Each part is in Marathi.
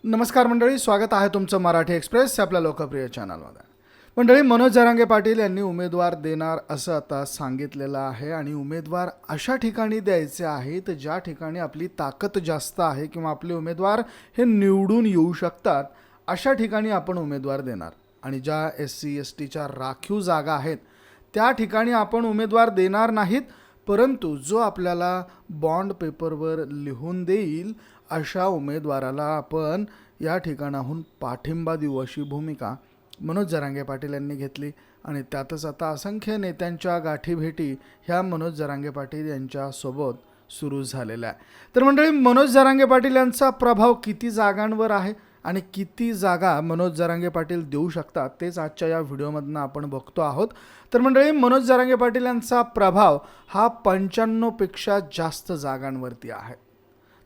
नमस्कार मंडळी, स्वागत आहे तुमचं मराठी एक्सप्रेस आपल्या लोकप्रिय चॅनलमध्ये. मंडळी, मनोज जरांगे पाटील यांनी उमेदवार देणार असं आता सांगितलेलं आहे आणि उमेदवार अशा ठिकाणी द्यायचे आहेत ज्या ठिकाणी आपली ताकद जास्त आहे किंवा आपले उमेदवार हे निवडून येऊ शकतात. अशा ठिकाणी आपण उमेदवार देणार आणि ज्या SC STच्या राखीव जागा आहेत त्या ठिकाणी आपण उमेदवार देणार नाहीत, परंतु जो आपल्याला बॉन्ड पेपरवर लिहून देईल अशा उमेदवाराला आपण या ठिकाणाहून पाठिंबा देऊ अशी भूमिका मनोज जरांगे पाटील यांनी घेतली. आणि त्यातच आता असंख्य नेत्यांच्या गाठीभेटी ह्या मनोज जरांगे पाटील यांच्यासोबत सुरू झालेल्या आहे. तर मंडळी, मनोज जरांगे पाटील यांचा प्रभाव किती जागांवर आहे आणि किती जागा मनोज जरांगे पाटील देऊ शकतात तेच आजच्या या व्हिडिओमधनं आपण बघतो आहोत. तर मंडळी, मनोज जरांगे पाटील यांचा प्रभाव हा 95पेक्षा जास्त जागांवरती आहे.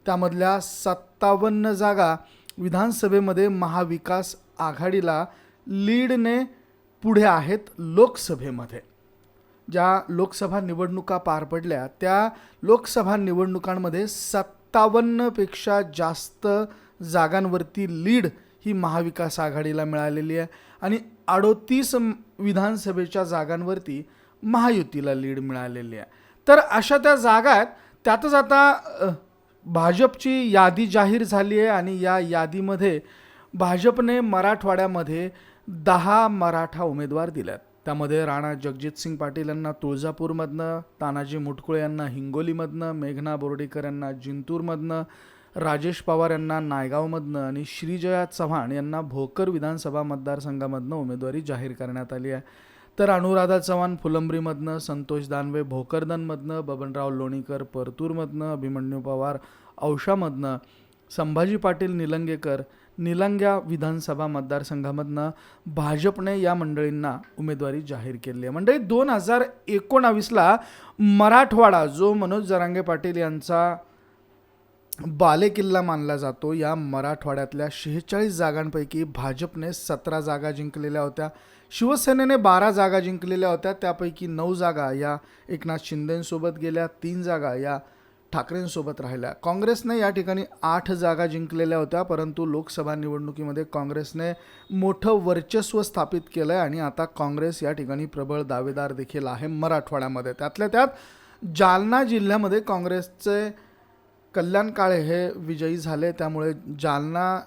त्यामधल्या 57 जागा विधानसभेमध्ये महाविकास आघाडीला लीडने पुढे आहेत. लोकसभेमध्ये ज्या लोकसभा निवडणुका पार पडल्या त्या लोकसभा निवडणुकांमध्ये 57पेक्षा जास्त जागांवरती लीड ही महाविकास आघाडीला मिळालेली आहे आणि 38 विधानसभेच्या जागांवरती महायुतीला लीड मिळालेली आहे. तर अशा त्या जागा आहेत. त्यातच आता भाजपची यादी जाहीर झाली आहे आणि या यादीमध्ये भाजपने मराठवाड्यामध्ये 10 मराठा उमेदवार दिल्यात. त्यामध्ये राणा जगजितसिंग पाटील यांना तुळजापूरमधनं, तानाजी मुटकुळे यांना हिंगोलीमधनं, मेघना बोर्डीकर यांना जिंतूरमधनं, राजेश पवार यांना नायगावमधनं आणि श्रीजया चव्हाण यांना भोकर विधानसभा मतदारसंघामधनं उमेदवारी जाहीर करण्यात आली आहे. तर अनुराधा चव्हाण फुलंब्रीमधनं, संतोष दानवे भोकरदनमधनं, बबनराव लोणीकर परतूरमधनं, अभिमन्यू पवार औशामधनं, संभाजी पाटील निलंगेकर निलंग्या विधानसभा मतदारसंघामधनं भाजपने या मंडळींना उमेदवारी जाहीर केली आहे. मंडळी, 2019ला मराठवाडा जो मनोज जरांगे पाटील यांचा बालेकिल्ला मानला जातो, या मराठवाड्यातल्या 46 जागांपैकी भाजपने 17 जागा जिंकलेल्या होत्या. शिवसेनेने 12 जागा जिंकलेल्या होत्या. त्यापैकी 9 जागा या एकनाथ शिंदेंसोबत गेल्या, 3 जागा या ठाकरेंसोबत राहिल्या. काँग्रेसने या ठिकाणी 8 जागा जिंकलेल्या होत्या, परंतु लोकसभा निवडणुकीमध्ये काँग्रेसने मोठं वर्चस्व स्थापित केलं आहे आणि आता काँग्रेस या ठिकाणी प्रबळ दावेदार देखील आहे मराठवाड्यामध्ये. त्यातल्या त्यात जालना जिल्ह्यामध्ये काँग्रेसचे कल्याण काळे हे विजयी झाले. त्यामुळे जालना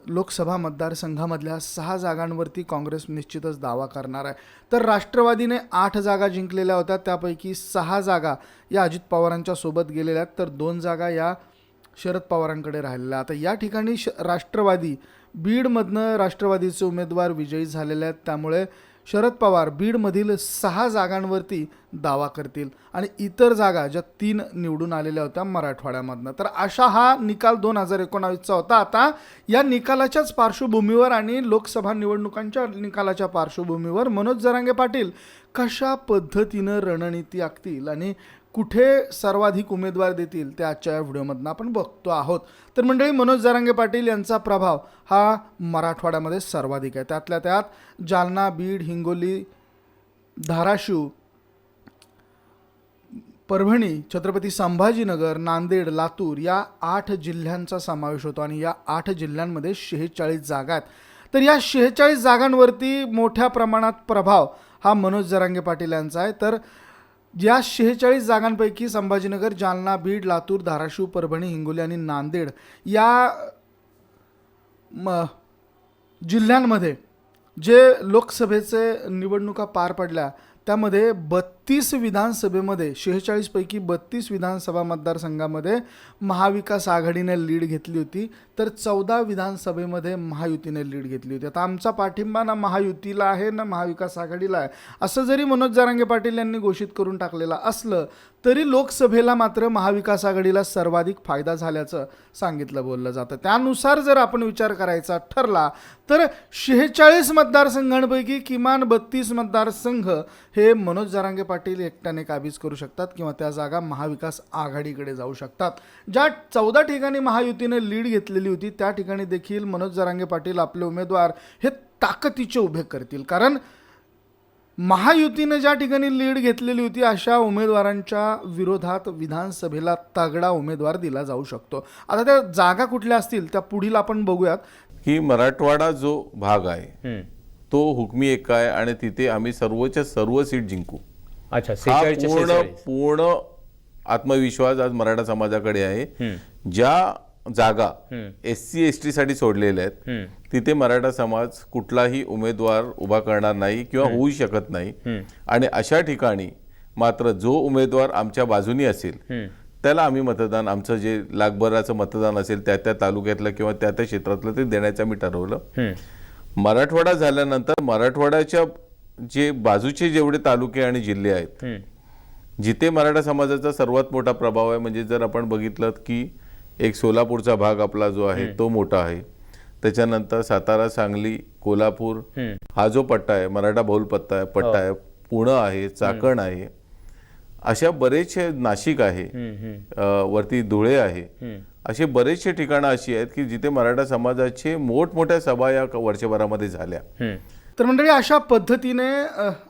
लोकसभा मतदारसंघामधल्या 6 जागांवरती काँग्रेस निश्चितच दावा करणार आहे. तर राष्ट्रवादीने 8 जागा जिंकलेल्या होत्या, त्यापैकी 6 जागा या अजित पवारांच्या सोबत गेलेल्या आहेत, तर 2 जागा या शरद पवारांकडे राहिलेल्या. आता या ठिकाणी राष्ट्रवादी बीडमधनं राष्ट्रवादीचे उमेदवार विजयी झालेले आहेत. त्यामुळे शरद पवार बीडमधील 6 जागांवरती दावा करतील आणि इतर जागा ज्या 3 निवडून आलेल्या होत्या मराठवाड्यामधनं. तर अशा हा निकाल 2019चा होता. आता या निकालाच्याच पार्श्वभूमीवर आणि लोकसभा निवडणुकांच्या निकालाच्या पार्श्वभूमीवर मनोज जरांगे पाटील कशा पद्धतीनं रणनीती आखतील आणि कुठे सर्वाधिक उमेदवार देतील ते आजच्या या व्हिडिओमधनं आपण बघतो आहोत. तर मंडळी, मनोज जरांगे पाटील यांचा प्रभाव हा मराठवाड्यामध्ये सर्वाधिक आहे. त्यातल्या त्यात जालना, बीड, हिंगोली, धाराशिव, परभणी, छत्रपती संभाजीनगर, नांदेड, लातूर या 8 जिल्ह्यांचा समावेश होतो आणि या 8 जिल्ह्यांमध्ये 46 जागा आहेत. तर या 46 जागांवरती मोठ्या प्रमाणात प्रभाव हा मनोज जरांगे पाटील यांचा आहे. तर या 46 जागांपैकी संभाजीनगर, जालना, बीड, लातूर, धाराशिव, परभणी, हिंगोली आणि नांदेड या जिल्ह्यांमध्ये जे लोकसभेचे निवडणुका पार पडल्या त्यामध्ये 32 विधानसभेमध्ये 46 पैकी 32 विधानसभा मतदारसंघामध्ये महाविकास आघाडीने लीड घेतली होती, तर 14 विधानसभेमध्ये महायुतीने लीड घेतली होती. आता आमचा पाठिंबा ना महायुतीला आहे ना महाविकास आघाडीला आहे असं जरी मनोज जरांगे पाटील यांनी घोषित करून टाकलेलं असलं तरी लोकसभेला मात्र महाविकास आघाडीला सर्वाधिक फायदा झाल्याचं बोललं जातं. त्यानुसार जर आपण विचार करायचा ठरला तर 46 मतदारसंघांपैकी किमान 32 मतदारसंघ हे मनोज जरांगे पाटील एकट्याने काबीज करू शकतात किंवा त्या जागा महाविकास आघाडीकडे जाऊ शकतात. ज्या 14 ठिकाणी महायुतीने लीड घेतलेली होती त्या ठिकाणी देखील मनोज जरांगे पाटील आपले उमेदवार हे ताकदीचे उभे करतील, कारण महायुतीने ज्या ठिकाणी लीड घेतलेली होती अशा उमेदवारांच्या विरोधात विधानसभेला तगडा उमेदवार दिला जाऊ शकतो. आता त्या जागा कुठल्या असतील त्या पुढील आपण बघूयात. की मराठवाडा जो भाग आहे तो हुकमी एक आहे आणि तिथे आम्ही सर्वच्या सर्व सीट जिंकू. अच्छा, हा 46 च्या पूर्ण 46. पूर्ण आत्मविश्वास आज मराठा समाजाकडे आहे. ज्या जागा SC ST साठी सोडलेल्या आहेत तिथे मराठा समाज कुठलाही उमेदवार उभा करणार नाही किंवा होऊ शकत नाही. आणि अशा ठिकाणी मात्र जो उमेदवार आमच्या बाजूनी असेल त्याला आम्ही मतदान, आमचं जे लागभराचं मतदान असेल त्या त्या तालुक्यातलं किंवा त्या त्या क्षेत्रातलं ते देण्याचं आम्ही ठरवलं. मराठवाडा झाल्यानंतर मराठवाड्याच्या जे बाजूचे जेवढे तालुके आणि जिल्हे आहेत जिथे मराठा समाजाचा सर्वात मोठा प्रभाव आहे, म्हणजे जर आपण बघितलं की एक सोलापूरचा भाग आपला जो आहे तो मोठा आहे, त्याच्यानंतर सातारा, सांगली, कोल्हापूर हा जो पट्टा आहे मराठा बहुल पट्टा आहे, पुणे आहे, चाकण आहे, अशा बरेचसे, नाशिक आहे, वरती धुळे आहे, असे बरेचसे ठिकाणं अशी आहेत की जिथे मराठा समाजाचे मोठमोठ्या सभा या वर्षभरामध्ये झाल्या. तर मंडळी, अशा पद्धतीने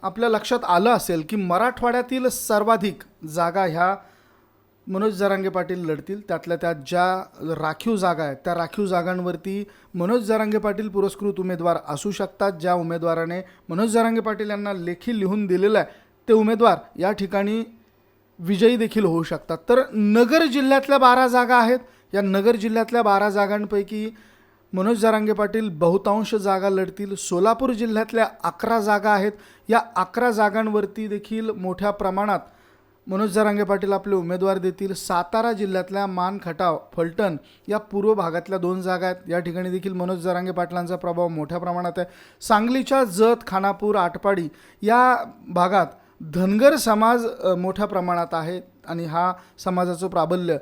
आपल्या लक्षात आलं असेल की मराठवाड्यातील सर्वाधिक जागा ह्या मनोज जरांगे पाटील लढतील. त्यातल्या त्यात ज्या राखीव जागा आहेत त्या राखीव जागांवरती मनोज जरांगे पाटील पुरस्कृत उमेदवार असू शकतात. ज्या उमेदवाराने मनोज जरांगे पाटील यांना लेखी लिहून दिलेलं आहे ते उमेदवार या ठिकाणी विजयी देखील होऊ शकतात. तर नगर जिल्ह्यातल्या 12 जागा आहेत. या नगर जिल्ह्यातल्या 12 जागांपैकी मनोज जरांगे पाटील बहुतांश जागा लढतील. सोलापूर जिल्ह्यातल्या 11 जागा आहेत. या 11 जागांवरती देखील मोठ्या प्रमाणात मनोज जरांगे पाटील आपले उमेदवार देतील. सातारा जिल्ह्यातल्या मान, खटाव, फलटण या पूर्व भागातल्या 2 जागा आहेत. या ठिकाणी देखील मनोज जरांगे पाटलांचा प्रभाव मोठ्या प्रमाणात आहे. सांगलीच्या जत, खानापूर, आटपाडी या भागात धनगर समाज मोठ्या प्रमाणात आहे आणि हा समाजाचं प्राबल्य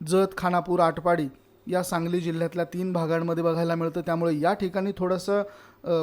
जत, खानापूर, आटपाडी या सांगली जिल्ह्यातल्या 3 भागांमध्ये बघायला मिळतं. त्यामुळे या ठिकाणी थोडंसं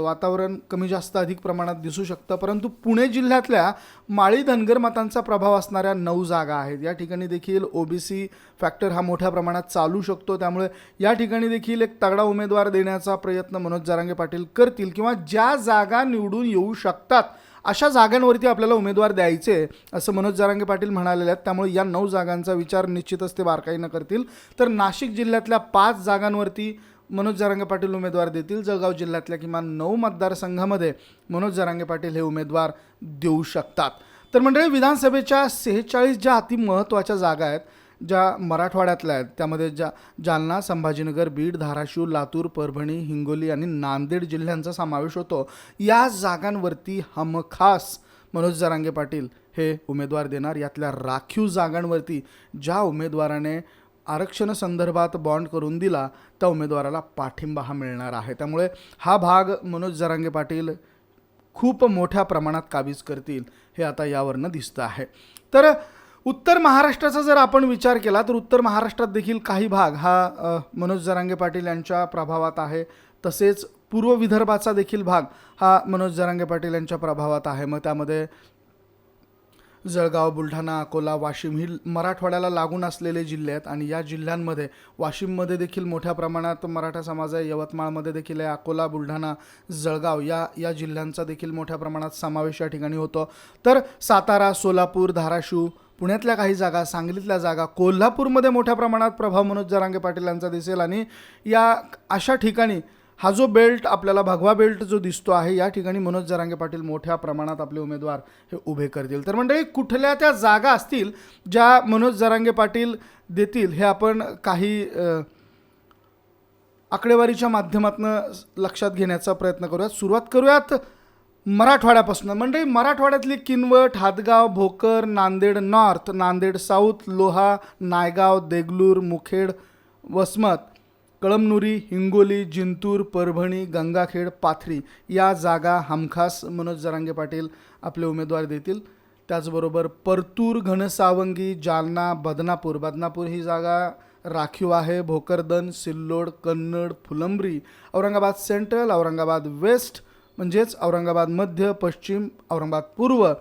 वातावरण कमी जास्त अधिक प्रमाणात दिसू शकतं. परंतु पुणे जिल्ह्यातल्या माळी धनगर मतांचा प्रभाव असणाऱ्या 9 जागा आहेत. या ठिकाणी देखील OBC फॅक्टर हा मोठ्या प्रमाणात चालू शकतो. त्यामुळे या ठिकाणी देखील एक तगडा उमेदवार देण्याचा प्रयत्न मनोज जरांगे पाटील करतील किंवा ज्या जागा निवडून येऊ शकतात अशा जागांवरती आपल्याला उमेदवार द्यायचे असं मनोज जरांगे पाटील म्हणालेले आहेत. त्यामुळे या 9 जागांचा विचार निश्चितच ते बारकाईनं करतील. तर नाशिक जिल्ह्यातल्या 5 जागांवरती मनोज जरांगे पाटील उमेदवार देतील. जळगाव जिल्ह्यातल्या किमान 9 मतदारसंघामध्ये मनोज जरांगे पाटील हे उमेदवार देऊ शकतात. तर मंडळी, विधानसभेच्या 46 ज्या अति महत्त्वाच्या जागा आहेत ज्या मराठवाड्यातल्या आहेत त्यामध्ये जालना, संभाजीनगर, बीड, धाराशिव, लातूर, परभणी, हिंगोली आणि नांदेड जिल्ह्यांचा समावेश होतो. या जागांवरती हमखास मनोज जरांगे पाटील हे उमेदवार देणार. यातल्या राखीव जागांवरती ज्या उमेदवाराने आरक्षण संदर्भात बॉन्ड करून दिला त्या उमेदवाराला पाठिंबा हा मिळणार आहे. त्यामुळे हा भाग मनोज जरांगे पाटील खूप मोठ्या प्रमाणात काबीज करतील हे आता यावरनं दिसतं आहे. तर उत्तर महाराष्ट्राचा जर आपण विचार केला तर उत्तर महाराष्ट्रात देखील काही भाग हा मनोज जरांगे पाटील यांच्या प्रभावात आहे. तसेच पूर्व विदर्भाचा देखील भाग हा मनोज जरांगे पाटील यांच्या प्रभावात आहे. मग त्यामध्ये जळगाव, बुलढाणा, अकोला, वाशिम ही मराठवाड्याला लागून असलेले जिल्हे आहेत आणि या जिल्ह्यांमध्ये वाशिममध्ये देखील मोठ्या प्रमाणात मराठा समाज आहे. यवतमाळमध्ये देखील आहे. अकोला, बुलढाणा, जळगाव या जिल्ह्यांचा देखील मोठ्या प्रमाणात समावेश या ठिकाणी होतो. तर सातारा, सोलापूर, धाराशिव, पुण्यातल्या काही जागा, सांगलीतल्या जागा, कोल्हापूरमध्ये मोठ्या प्रमाणात प्रभाव मनोज जरांगे पाटील यांचा दिसेल. आणि या अशा ठिकाणी हा जो बेल्ट आपल्याला भगवा बेल्ट जो दिसतो आहे या ठिकाणी मनोज जरांगे पाटील मोठ्या प्रमाणात आपले उमेदवार हे उभे करतील. तर मंडळी, कुठल्या त्या जागा असतील ज्या मनोज जरांगे पाटील देतील हे आपण काही आकडेवारीच्या माध्यमातून लक्षात घेण्याचा प्रयत्न करूयात. सुरुवात करूयात मराठवाड्यापासून. मंडळी, मराठवाड्यातली किनवट, हातगाव, भोकर, नांदेड नॉर्थ, नांदेड साऊथ, लोहा, नायगाव, देगलूर, मुखेड, वसमत, कळमनुरी, हिंगोली, जिंतूर, परभणी, गंगाखेड, पाथरी या जागा हमखास मनोज जरांगे पाटील आपले उमेदवार देतील. त्याचबरोबर परतूर, घनसावंगी, जालना, बदनापूर ही जागा राखीव आहे. भोकरदन, सिल्लोड, कन्नड, फुलंब्री, औरंगाबाद सेंट्रल, औरंगाबाद वेस्ट म्हणजेच औरंगाबाद मध्य, पश्चिम, औरंगाबाद पूर्व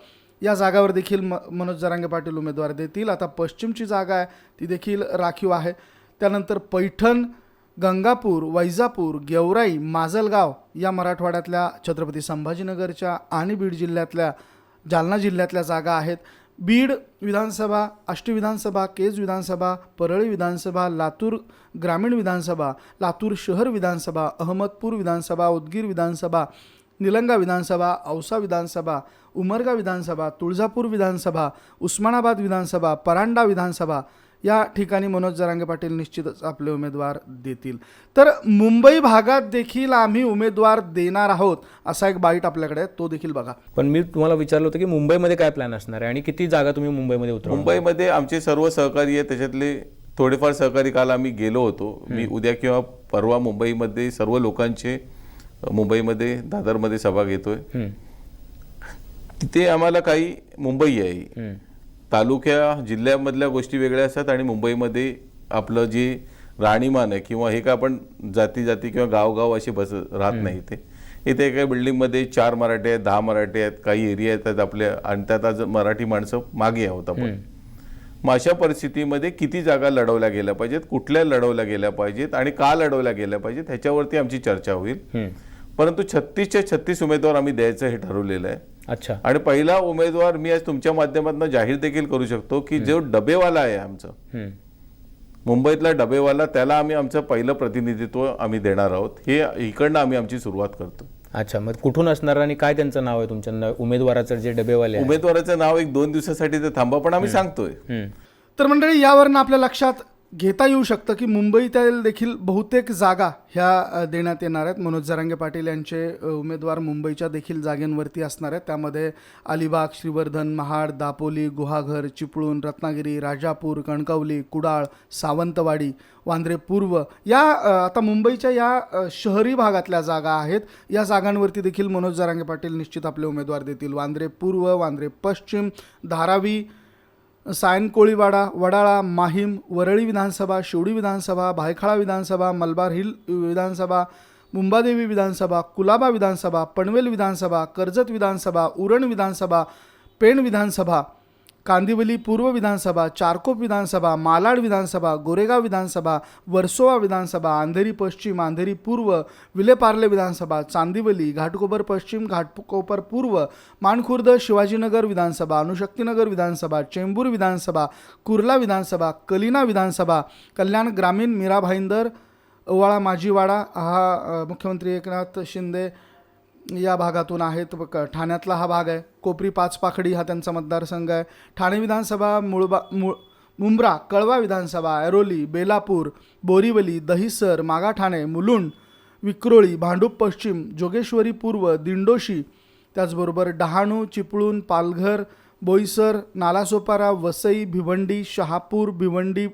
या जागावर देखील मनोज जरांगे पाटील उमेदवार देतील. आता पश्चिमची जागा आहे ती देखील राखीव आहे. त्यानंतर पैठण, गंगापूर, वैजापूर, गेवराई, माजलगाव या मराठवाड्यातल्या छत्रपती संभाजीनगरच्या आणि बीड जिल्ह्यातल्या जालना जिल्ह्यातल्या जागा आहेत. बीड विधानसभा, आष्टी विधानसभा, केज विधानसभा, परळी विधानसभा, लातूर ग्रामीण विधानसभा, लातूर शहर विधानसभा, अहमदपूर विधानसभा, उदगीर विधानसभा, निलंगा विधानसभा, औसा विधानसभा, उमरगा विधानसभा, तुळजापूर विधानसभा, उस्मानाबाद विधानसभा, परांडा विधानसभा या ठिकाणी मनोज जरांगे पाटील निश्चितच आपले उमेदवार देतील. तर मुंबई भागात देखील आम्ही उमेदवार देणार आहोत असा एक बाईट आपल्याकडे आहे, तो देखील बघा. पण मी तुम्हाला विचारलं होतं की मुंबईमध्ये काय प्लॅन असणार आहे आणि किती जागा तुम्ही मुंबईमध्ये उतरवणार? मुंबईमध्ये आमचे सर्व सहकारी आहेत, त्याच्यातले थोडेफार सहकारी काल आम्ही गेलो होतो. मी उद्या किंवा परवा मुंबईमध्ये सर्व लोकांचे मुंबईमध्ये दादरमध्ये सभा घेतोय. तिथे आम्हाला काही मुंबई आहे, तालुक्या जिल्ह्यामधल्या गोष्टी वेगळ्या असतात आणि मुंबईमध्ये आपलं जे राहणीमान आहे किंवा हे काय आपण जाती जाती किंवा गावगाव असे राहत नाही. इथे एका बिल्डिंगमध्ये 4 मराठे आहेत, 10 मराठे आहेत, काही एरिया आहेत आपल्या आणि त्यात आज मराठी माणसं मागे आहोत आपण. मग अशा परिस्थितीमध्ये किती जागा लढवल्या गेल्या पाहिजेत, कुठल्या लढवल्या गेल्या पाहिजेत आणि का लढवल्या गेल्या पाहिजेत ह्याच्यावरती आमची चर्चा होईल. परंतु 36च्या 36 उमेदवार आम्ही द्यायचं हे ठरवलेलं आहे. अच्छा. आणि पहिला उमेदवार मी आज तुमच्या माध्यमातून जाहीर देखील करू शकतो की जो डबेवाला आहे आमचं मुंबईतला डबेवाला, त्याला आम्ही आमचं पहिलं प्रतिनिधित्व आम्ही देणार आहोत. हे इकडनं आम्ही आमची सुरुवात करतो. अच्छा, मग कुठून असणार आणि काय त्यांचं नाव आहे तुमच्या उमेदवाराचं जे डबेवाले आहे? उमेदवाराचं नाव 1-2 दिवसासाठी ते थांबा, पण आम्ही सांगतोय. तर मंडळी, यावरनं आपल्या लक्षात घेता येऊ शकतं की मुंबईतील देखील बहुतेक जागा ह्या देण्यात येणार आहेत. मनोज जरांगे पाटील यांचे उमेदवार मुंबईच्या देखील जागेंवरती असणार आहेत. त्यामध्ये अलिबाग, श्रीवर्धन, महाड, दापोली, गुहागर, चिपळूण, रत्नागिरी, राजापूर, कणकवली, कुडाळ, सावंतवाडी, वांद्रे पूर्व या आता मुंबईच्या या शहरी भागातल्या जागा आहेत. या जागांवरती देखील मनोज जरांगे पाटील निश्चित आपले उमेदवार देतील. वांद्रे पूर्व, वांद्रे पश्चिम, धारावी, सायन कोळीवाडा, वडाळा, माहीम, वरळी विधानसभा, शिवडी विधानसभा, भायखळा विधानसभा, मलबार हिल विधानसभा, मुंबादेवी विधानसभा, कुलाबा विधानसभा, पनवेल विधानसभा, कर्जत विधानसभा, उरण विधानसभा, पेण विधानसभा, कांदिवली पूर्व विधानसभा, चारकोप विधानसभा, मालाड विधानसभा, गोरेगाव विधानसभा, वर्सोवा विधानसभा, अंधेरी पश्चिम, अंधेरी पूर्व, विलेपार्ले विधानसभा, चांदिवली, घाटकोपर पश्चिम, घाटकोपर पूर्व, मानखुर्द, शिवाजीनगर विधानसभा, अणुशक्तीनगर विधानसभा, चेंबूर विधानसभा, कुर्ला विधानसभा, कलिना विधानसभा, कल्याण ग्रामीण, मीरा भाईंदर, ओवाळा माजीवाडा हा मुख्यमंत्री एकनाथ शिंदे या भागातून आहेत. ठाण्यातला हा भाग आहे. कोपरी पाचपाखडी हा त्यांचा मतदारसंघ आहे. ठाणे विधानसभा, मुंब्रा, कळवा विधानसभा, ऐरोली, बेलापूर, बोरीवली, दहिसर, मागाठाणे, मुलुंड, विक्रोळी, भांडूप पश्चिम, जोगेश्वरी पूर्व, दिंडोशी, त्याचबरोबर डहाणू, चिपळूण, पालघर, बोईसर, नालासोपारा, वसई, भिवंडी, शहापूर, भिवंडी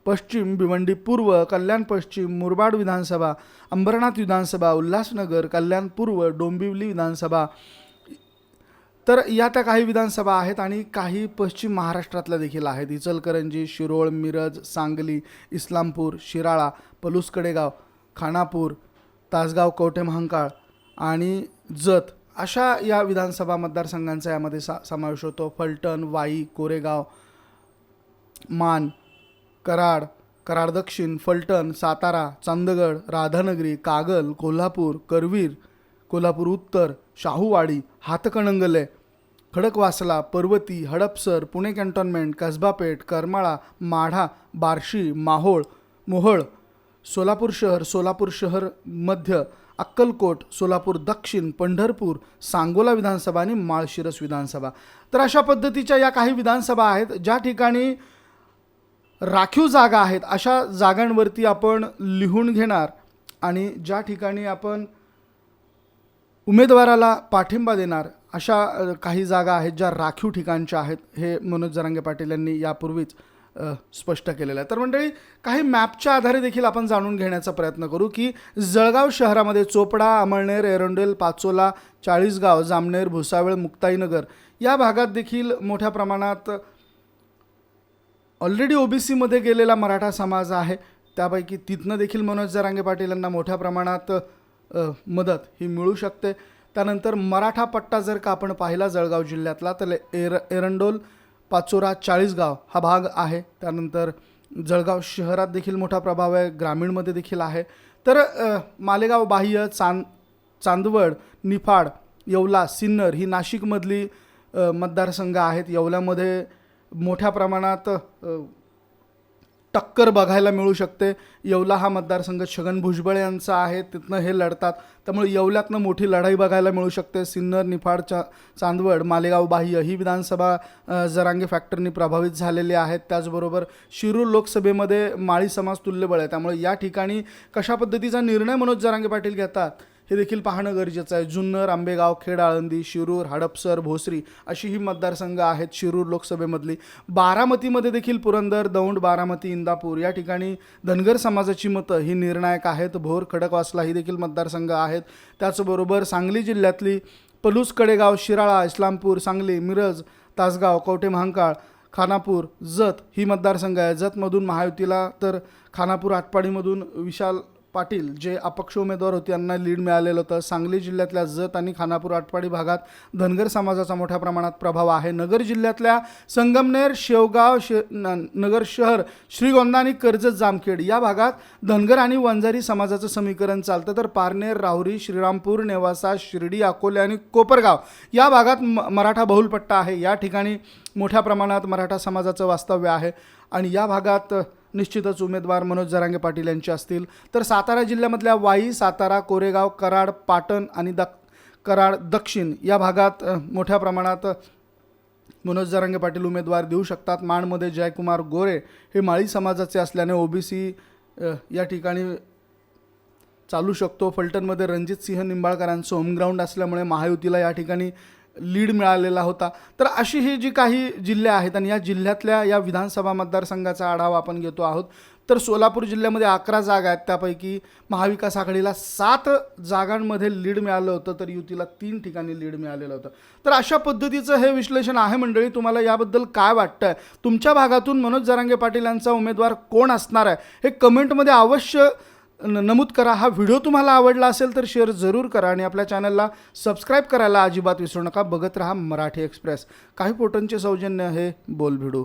पश्चिम, भिवंडी पूर्व, कल्याण पश्चिम, मुरबाड विधानसभा, अंबरनाथ विधानसभा, उल्हासनगर, कल्याण पूर्व, डोंबिवली विधानसभा. तर या त्या काही विधानसभा आहेत आणि काही पश्चिम महाराष्ट्रातल्या देखील आहेत. इचलकरंजी, शिरोळ, मिरज, सांगली, इस्लामपूर, शिराळा, पलूस कडेगाव, खानापूर, तासगाव, कवठे महांकाळ आणि जत अशा या विधानसभा मतदारसंघांचा यामध्ये समावेश होतो. फलटण, वाई, कोरेगाव, मान, कराड दक्षिण, फलटण, सातारा, चंदगड, राधानगरी, कागल, कोल्हापूर, करवीर, कोल्हापूर उत्तर, शाहूवाडी, हातकणंगले, खडकवासला, पर्वती, हडपसर, पुणे कॅन्टोन्मेंट, कसबापेठ, करमाळा, माढा, बार्शी, मोहोळ, सोलापूर शहर मध्य, अक्कलकोट, सोलापूर दक्षिण, पंढरपूर, सांगोला विधानसभा आणि माळशिरस विधानसभा. तर अशा पद्धतीच्या या काही विधानसभा आहेत ज्या ठिकाणी राखीव जागा आहेत. अशा जागांवरती आपण लिहून घेणार आणि ज्या ठिकाणी आपण उमेदवाराला पाठिंबा देणार अशा काही जागा आहेत ज्या राखीव ठिकाणच्या आहेत. हे मनोज जरांगे पाटील यांनी यापूर्वीच स्पष्ट केलेलं आहे. तर मंडळी, काही मॅपच्या आधारे देखील आपण जाणून घेण्याचा प्रयत्न करू की जळगाव शहरामध्ये चोपडा, अमळनेर, एरंडोल, पाचोला, चाळीसगाव, जामनेर, भुसावळ, मुक्ताईनगर या भागात देखील मोठ्या प्रमाणात ऑलरेडी ओबीसीमध्ये गेलेला मराठा समाज आहे. त्यापैकी तिथनं देखील मनोज जरांगे पाटील यांना मोठ्या प्रमाणात मदत ही मिळू शकते. त्यानंतर मराठा पट्टा जर का आपण पाहिला जळगाव जिल्ह्यातला तर एरंडोल, पाचोरा, चाळीसगाव हा भाग आहे. त्यानंतर जळगाव शहरात देखील मोठा प्रभाव आहे, ग्रामीणमध्ये देखील आहे. तर मालेगाव बाह्य, चांदवड, निफाड, येवला, सिन्नर ही नाशिकमधली मतदारसंघ आहेत. येवल्यामध्ये मोठ्या प्रमाणात टक्कर बघायला मिळू शकते. येवला हा मतदारसंघ छगन भुजबळ यांचा आहे, तिथनं हे लढतात, त्यामुळे येवल्यातनं मोठी लढाई बघायला मिळू शकते. सिन्नर, निफाड, चांदवड, मालेगाव बाह्य ही विधानसभा जरांगे फॅक्टरनी प्रभावित झालेली आहेत. त्याचबरोबर शिरूर लोकसभेमध्ये माळी समाज तुल्यबळ आहे, त्यामुळे या ठिकाणी कशा पद्धतीचा निर्णय मनोज जरांगे पाटील घेतात हे देखील पाहणं गरजेचं आहे. जुन्नर, आंबेगाव, खेड, आळंदी, शिरूर, हडपसर, भोसरी अशी ही मतदारसंघ आहेत शिरूर लोकसभेमधली. बारामतीमध्ये देखील पुरंदर, दौंड, बारामती, इंदापूर या ठिकाणी धनगर समाजाची मतं ही निर्णायक आहेत. भोर, खडकवासला ही देखील मतदारसंघ आहेत. त्याचबरोबर सांगली जिल्ह्यातली पलूस, कडेगाव, शिराळा, इस्लामपूर, सांगली, मिरज, तासगाव, कवठे महांकाळ, खानापूर, जत ही मतदारसंघ आहे. जतमधून महायुतीला तर खानापूर आटपाडीमधून विशाल पाटील जे अपक्ष उमेदवार होते यांना लीड मिळालेलं होतं. सांगली जिल्ह्यातल्या जत आणि खानापूर आटपाडी भागात धनगर समाजाचा मोठ्या प्रमाणात प्रभाव आहे. नगर जिल्ह्यातल्या संगमनेर, शेवगाव, नगर शहर, श्रीगोंदा आणि कर्जत, जामखेड या भागात धनगर आणि वंजारी समाजाचं समीकरण चालतं. तर पारनेर, राहुरी, श्रीरामपूर, नेवासा, शिर्डी, अकोले आणि कोपरगाव या भागात मराठा बहुलपट्टा आहे. या ठिकाणी मोठ्या प्रमाणात मराठा समाजाचं वास्तव्य आहे आणि या भागात निश्चितच उमेदवार मनोज जरांगे पाटील यांचे असतील. तर सातारा जिल्ह्यामधल्या वाई, सातारा, कोरेगाव, कराड, पाटण आणि कराड दक्षिण या भागात मोठ्या प्रमाणात मनोज जरांगे पाटील उमेदवार देऊ शकतात. माणमध्ये जयकुमार गोरे हे माळी समाजाचे असल्याने ओबीसी या ठिकाणी चालू शकतो. फलटणमध्ये रणजित सिंह निंबाळकरांचं होम ग्राउंड असल्यामुळे महायुतीला या ठिकाणी लीड मिळालेला होता. तर अशी ही जी काही जिल्हे आहेत आणि या जिल्ह्यातल्या या विधानसभा मतदारसंघाचा आढावा आपण घेतो आहोत. तर सोलापूर जिल्ह्यामध्ये 11 जागा आहेत, त्यापैकी महाविकास आघाडीला 7 जागांमध्ये लीड मिळालं होतं, तर युतीला 3 ठिकाणी लीड मिळालेलं होतं. तर अशा पद्धतीचं हे विश्लेषण आहे मंडळी. तुम्हाला याबद्दल काय वाटतं आहे? तुमच्या भागातून मनोज जरांगे पाटील यांचा उमेदवार कोण असणार आहे हे कमेंटमध्ये अवश्य नमूद करा. हा व्हिडिओ तुम्हाला आवडला असेल तर शेअर जरूर करा आणि आपल्या चॅनलला सबस्क्राईब करायला अजिबात विसरू नका. बघत रहा मराठी एक्सप्रेस. काही फोटोंचे सौजन्य हे बोल भिडू.